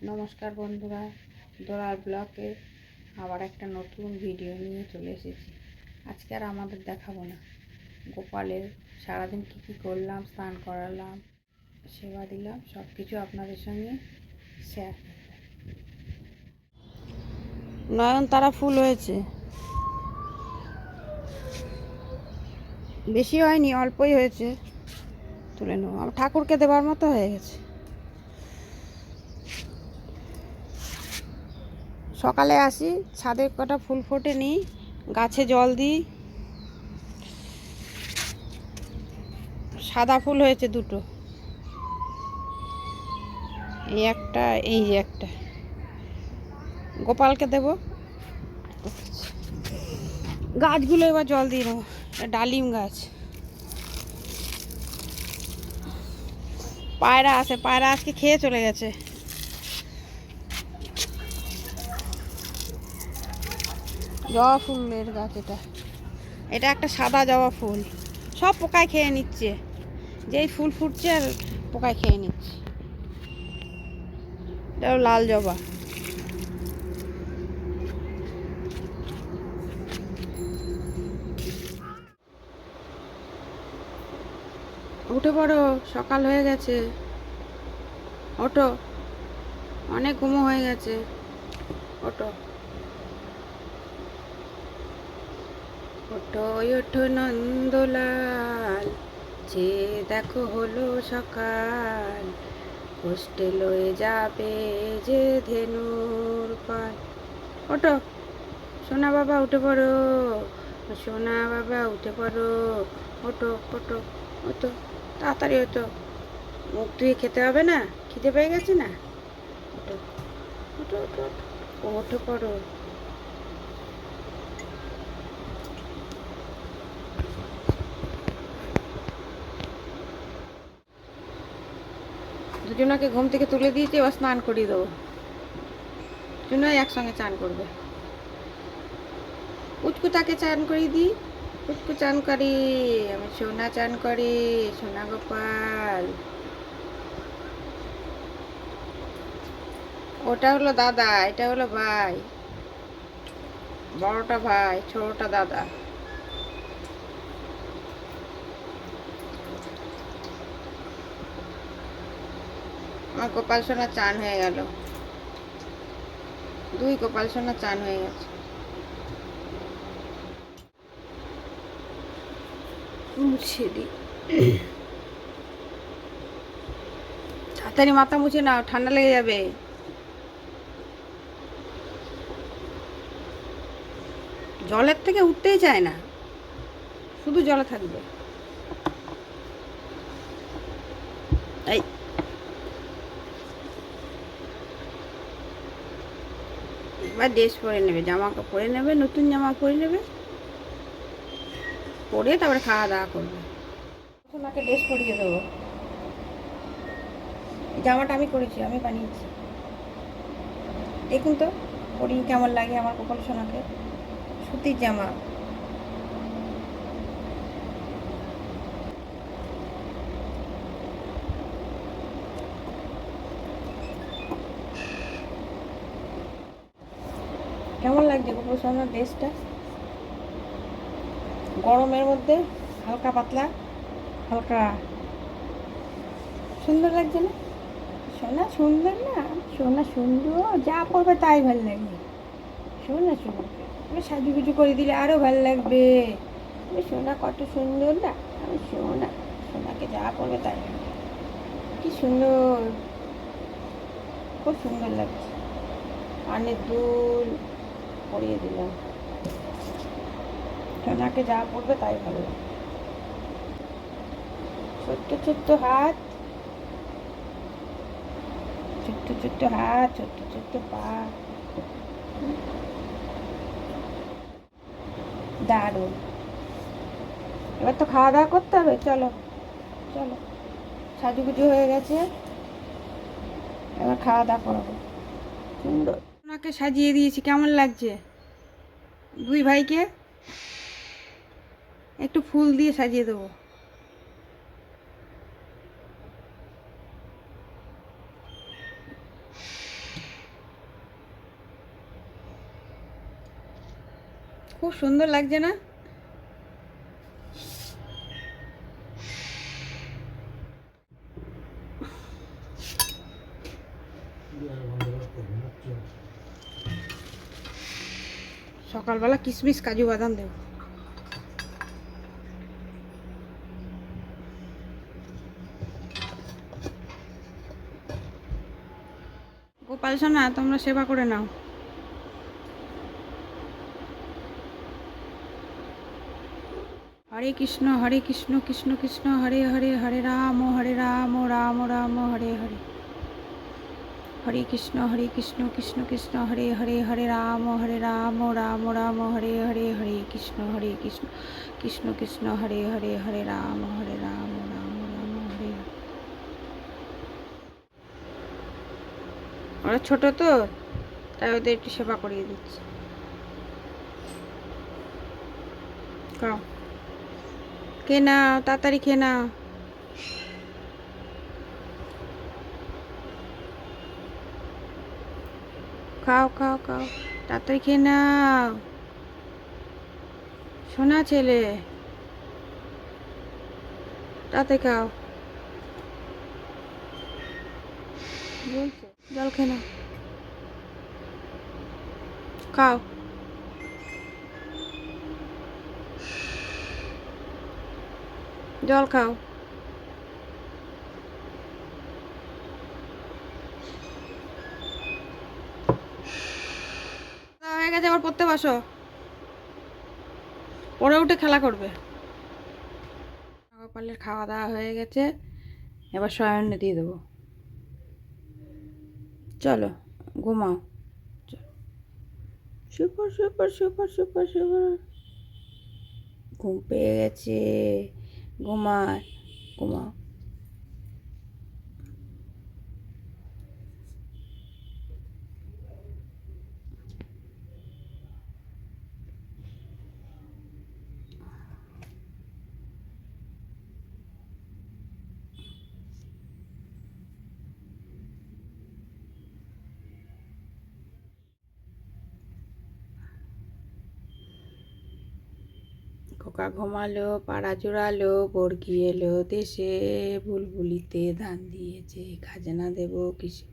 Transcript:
নমস্কার বন্ধুরা, দোলার ব্লকে আবার একটা নতুন ভিডিও নিয়ে চলে এসেছি। আজকে আর আমাদের দেখাবো না, গোপালের সারাদিন কী কী করলাম, স্নান করালাম, সেবা দিলাম, সব কিছু আপনাদের সঙ্গে শেয়ার করব। নয়নতারা ফুল হয়েছে, বেশি হয়নি, অল্পই হয়েছে, তুলে নেব। আমার ঠাকুরকে দেবার মতো হয়ে গেছে। সকালে আসি, ছাদে কটা ফুল ফোটে নিই, গাছে জল দিই। সাদা ফুল হয়েছে দুটো, এই একটা, এই যে একটা, গোপালকে দেব। গাছগুলো এবার জল দিয়ে দেবো। ডালিম গাছ, পায়রা আছে, পায়রা আজকে খেয়ে চলে গেছে। জবা ফুলের গাছ এটা, এটা একটা সাদা জবা ফুল, সব পোকায় খেয়ে নিচ্ছে। যেই ফুল ফুটছে আর পোকায় খেয়ে নিচ্ছে। এটাও লাল জবা। উঠে পড়ো, সকাল হয়ে গেছে, ওঠো, অনেক ঘুমো হয়ে গেছে, ওঠো ওঠো ওঠো নন্দলাল, যে দেখো হলো সকাল, কষ্টে লয়ে যাবে যে ধেনুর পাল। ওঠো সোনা বাবা, উঠে পড়ো, সোনা বাবা উঠে পড়ো, ওঠো ওঠো ওঠো, তাড়াতাড়ি ওঠো, মুখ ধুয়ে খেতে হবে না, খিদে পেয়ে গেছে না। ওঠো ওঠো ওঠো ওঠো, ওঠে পড়ো। দুজনাকে ঘুম থেকে তুলে দিয়েছি, এবার স্নান করিয়ে দেবো। দুজনাই একসঙ্গে চান করবে। পুচকুটাকে চান করিয়ে দিই, পুচকু চান করি, আমার সোনা চান করে, সোনা গোপাল। ওটা হলো দাদা, এটা হলো ভাই, বড়টা ভাই, ছোটটা দাদা। আমার গোপাল সোনা চান হয়ে গেল, দুই গোপাল সোনা চান হয়ে গেছে। মুছে দিই, তাড়াতাড়ি মাথা মুছে নাও, ঠান্ডা লেগে যাবে। জলের থেকে উঠতেই চায় না, শুধু জলে থাকবে। এই এবার ড্রেস পরে নেবে, জামা পরে নেবে, নতুন জামা পরে নেবে, পরে তারপরে খাওয়া দাওয়া করবে। সোনাকে ড্রেস পরিয়ে দেবো। জামাটা আমি করেছি, আমি বানিয়েছি। দেখুন তো পরিয়ে কেমন লাগে আমার গোপাল সোনাকে। সুতির জামা, কেমন লাগছে গোপাল সোনার ড্রেসটা? গরমের মধ্যে হালকা পাতলা, হালকা সুন্দর লাগছে না? সোনা সুন্দর না? সোনা সুন্দর, যা পরবে তাই ভালো লাগবে। সোনা সুন্দর, আমি সাজুগুজু করে দিলে আরও ভালো লাগবে। সোনা কত সুন্দর না, আমি সোনা, সোনাকে যা পরবে তাই কি সুন্দর, খুব সুন্দর লাগছে। কানের দুল পরিয়ে দিলাম, সোনাকে যা পরবে তাই ভালো লাগবে। ছোট্ট ছোট্ট হাত, ছোট্ট ছোট্ট হাত, ছোট্ট ছোট্ট পা, দারুণ। এবার তো খাওয়া দাওয়া করতে হবে, চলো চলো, সাজুগুজু হয়ে গেছে, এবার খাওয়া দাওয়া করবো। সুন্দর ওনাকে সাজিয়ে দিয়েছি, কেমন লাগছে? দুই ভাইকে একটু ফুল দিয়ে সাজিয়ে দেবো। খুব সুন্দর লাগছে না? সকালবেলা কিশমিশ কাজু বাদাম দেব। গোপাল সোনা, তোমরা সেবা করে নাও। হরে কৃষ্ণ কৃষ্ণ কৃষ্ণ হরে হরে, হরে রাম রাম রাম হরে হরে। হরে কৃষ্ণ কৃষ্ণ কৃষ্ণ হরে হরে, হরে রাম রাম রাম হরে হরে। হরে কৃষ্ণ কৃষ্ণ কৃষ্ণ হরে হরে, হরে রাম রাম রাম হরে হরে। ওরা ছোট তো, তাই ওদের একটু সেবা করিয়ে দিচ্ছি। খাও, খেয়ে নাও, তাড়াতাড়ি খেয়ে নাও। খাও খাও খাও, তাড়াতাড়ি খেয়ে নাও, সোনা ছেলে, তাতে খাও। জল খেয়ে নাও, খাও। জল খাও। হয়ে গেছে, আবার পড়তে বসো, পরে উঠে খেলা করবে। গোপালের খাওয়া দাওয়া হয়ে গেছে, এবার শয়নে দিয়ে দেবো। চলো ঘুমাও। Super super super super super. ঘুম পেয়ে গেছে, ঘুমায়, ঘুমাও। খোকা ঘুমালো, পাড়া জোড়ালো, বর্গি এলো দেশে, বুলবুলিতে ধান দিয়েছে, খাজনা দেবো কিসে।